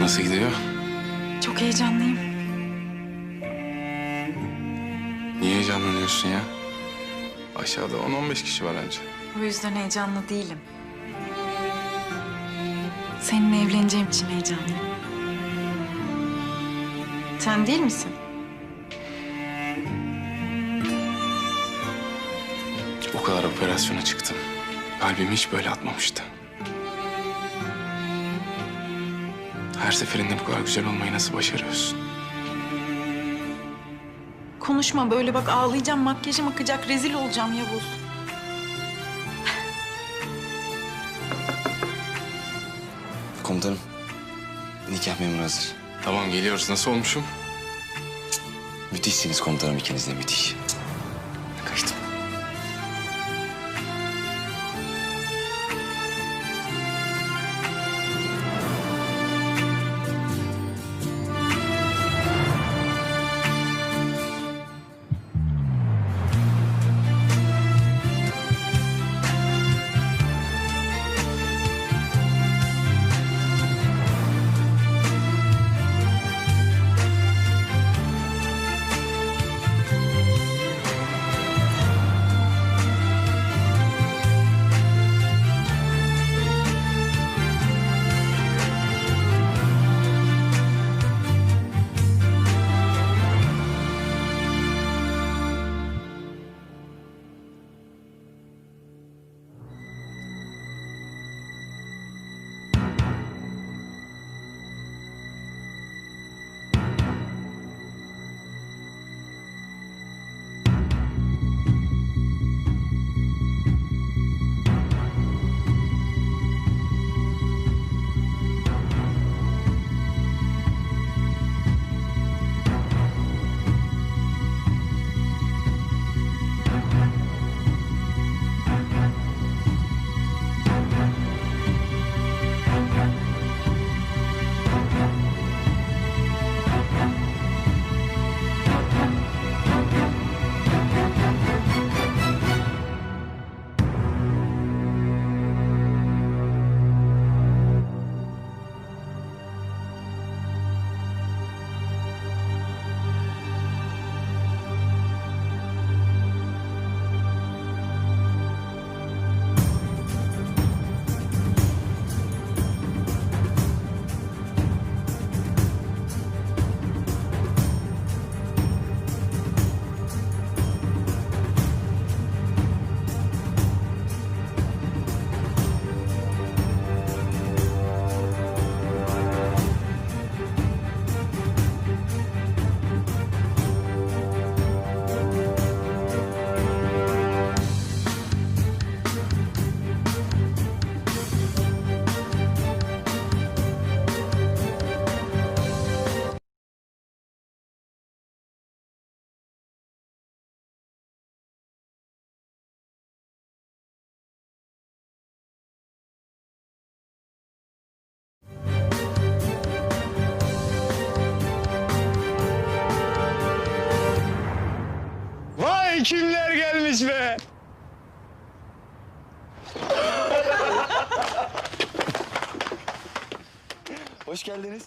Nasıl gidiyor? Çok heyecanlıyım. Niye heyecanlanıyorsun ya? Aşağıda 10-15 kişi var anca. O yüzden heyecanlı değilim. Seninle evleneceğim için heyecanlıyım. Sen değil misin? O kadar operasyona çıktım. Kalbimi hiç böyle atmamıştı. Her seferinde bu kadar güzel olmayı nasıl başarıyorsun? Konuşma böyle bak, ağlayacağım, makyajım akacak, rezil olacağım Yavuz. Komutanım, nikah memuru hazır. Tamam, geliyoruz. Nasıl olmuşum? Müthişsiniz komutanım, ikiniz de müthiş. Kaçtım. Vay kimler gelmiş be! Hoş geldiniz.